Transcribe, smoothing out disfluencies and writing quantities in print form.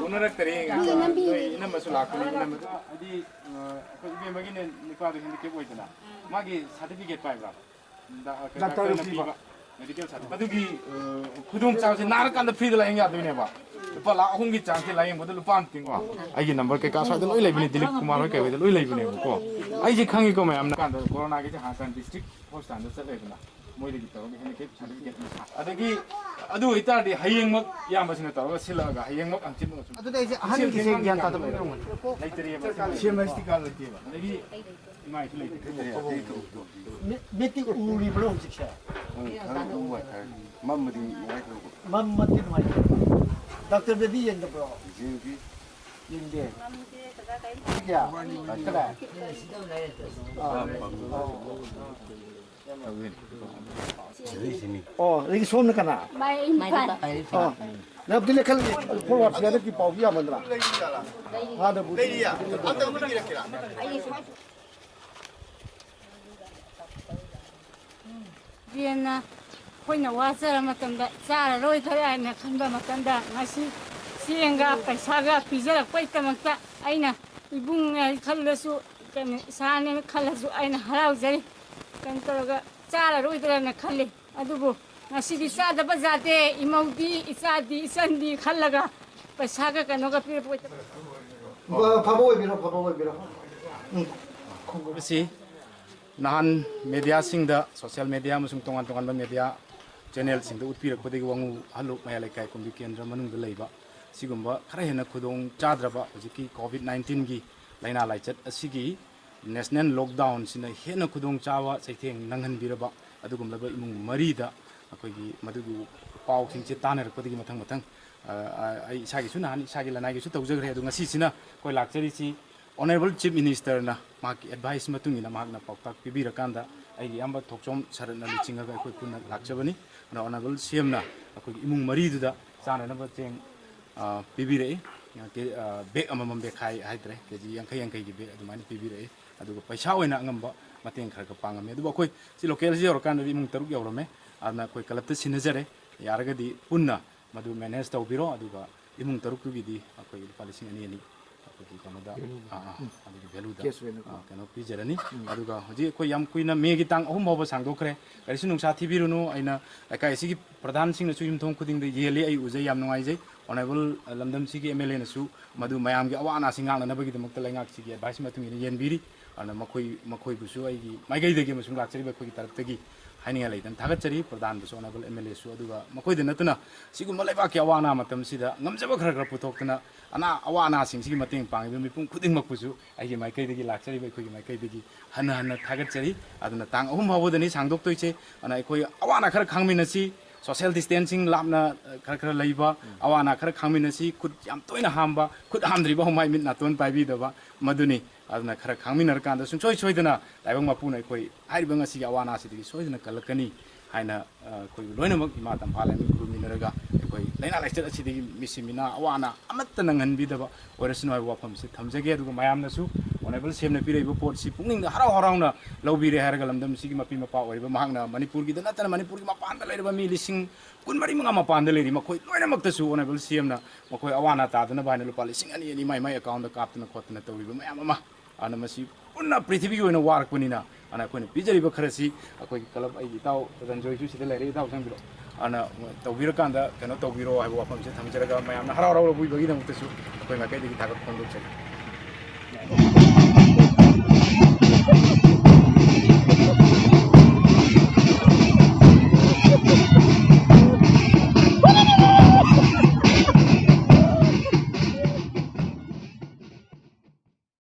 Unarakari, inam masulakuni, inam adi kau bagi ni nikah tu hindi kau itu na. Magi certificate pai berapa? Doctor piba. Medical certificate. Adugi kudung cakap narakan the free tu lah yang ada ni apa? Lupa lah aku ngi cakap lah yang betul lupa anting wah. Aje number ke kasar tu loi bini Dilip Kumar ke betul loi bini ko. Aje kangi ko macam nak kan corona ke Hasan district hospital tu set lagi na. Moi lagi tahu ni ke certificate ni. Adagi adu itu ada hayang mak yang macam tu tahu sila agak hayang mak angcip mak. Adu dah je ahli kisah yang tahu tu. Lagi teri apa? Siapa kal lagi apa? Lagi mai tu lagi teri. Beti uri belum siksa. Mamadi mai. Doctor Bedi yang tu bro. Yang dia. Ya. Kada. Oh, lagi suam nak kena. Oh, nak beli kali forward saya ada di bawah dia mandra. Ada buat. Ada buat kira-kira. Biren na, kau nak wajar macam dah, cara roy thaya na kanda macam dah, nasi siangga, pesaga, pizza, kau itu macam, aina, ibung kalau su, kan sana kalau su, aina halau jadi, kan kalau cara roy thaya na kali, aduh, nasi di sana dapat zat, imung di, isadi, isandi, kalaga, pesaga kan orang pilih buat. Paboi biro. Besi. Nahan media sing da social media musung tongan media channel sing da utpirak padagi Wangoo Ahallup mayalai kai kumbi kendra manung da leiba sigumba khara hena khudong chadraba hojiki COVID-19 gi laina laichat asigi national lockdown sina hena khudong chawa saitheng nanghan biraba adugum laba imung mari da akoigi madugu pau sing che tanar padagi mathang ai isagi su nahan isagi lanai gi su tawjagre adu ngasi sina koi lakchari si Honourable Chief Minister na maki advice matung ina mahak na pautak pibirakanda ay amba thokchom sarat na luchinga ga koi punna lakchabani na Honourable CM na akoi imung mari du da sana na cheng pibire ke bag amamam be khai haidre ke ji yang kai gi be adumani pibire adu paisa oina ngamba mateng khar ka pangame adu akoi si local ji orkan ri imung taruk yaurame adna koi kalapta sinajare yaraga di punna madu manage tawbiro adu ga imung taruk gi di akoi palising ani Canada, value da, kano pijarani. Aduga, jadi kau yang kau ina megi tang, mau pasang dokre. Kalau sih nungsa TV runo, aina, kayak sih pradhan sing nasu imthong kuding de yeli ay uzay yam nungai jay. Honourable Lamdam sih MLA nasu, madu mayam ge awana singang na bagi demak telengak sih advice matung ini yen biri. Ana makoi busu ay maikeidagi masung lakchari ba koi tarap tagi. Hanya lagi dan thagat cari pradhan busu Honourable MLA su aduga makoi de natuna sih gu malai baki awana matam sih da ngamjaba khar putok tuna ana awana sing sih mateng pang ibu mipung kuding makpusu ay maikeidagi lakchari ba koi maikeidagi hana thagat cari aduna tang hawo dani sangdok toiche ana koi awana khar khangmina si social distancing lapna khar laiba awana khar khangmina si khud yam toina hamba khud hamdriba homai mit naton paibi daba maduni aduna khar khangminar kanda sung choi dana laibang mapuna koi haiba ngasi awana si digi soi dana kalakani haina koi loinamak ima tampala mi kuminaraga koi laina laichat asi digi misimina awana amatta nanganbi daba oresno ai wafam si thamjage aduga mayamna su Honourable CM na piraiba pot si pungning harau na laubire haraga lamdam sigi mapi mapa oiba mahangna Manipur gi dana Manipur gi mapanda leirba mi lising kun mari mga mapanda leiri makoi loinamak tasu Honourable CM na makoi awana ta dana baina lupa lising ani mai account da kaptana khotna tawiba mayam ama ana masi punna prithvi gi oina warak punina ana koina pijariba kharasi akoi kalab ai taw ranjoi su sida leiri taw sangbiro ana tawbira kanda kano tawbiro ai wafam se thamjaraga mayamna harau buibagi da muktasu akoi makai digi thakak khondok chai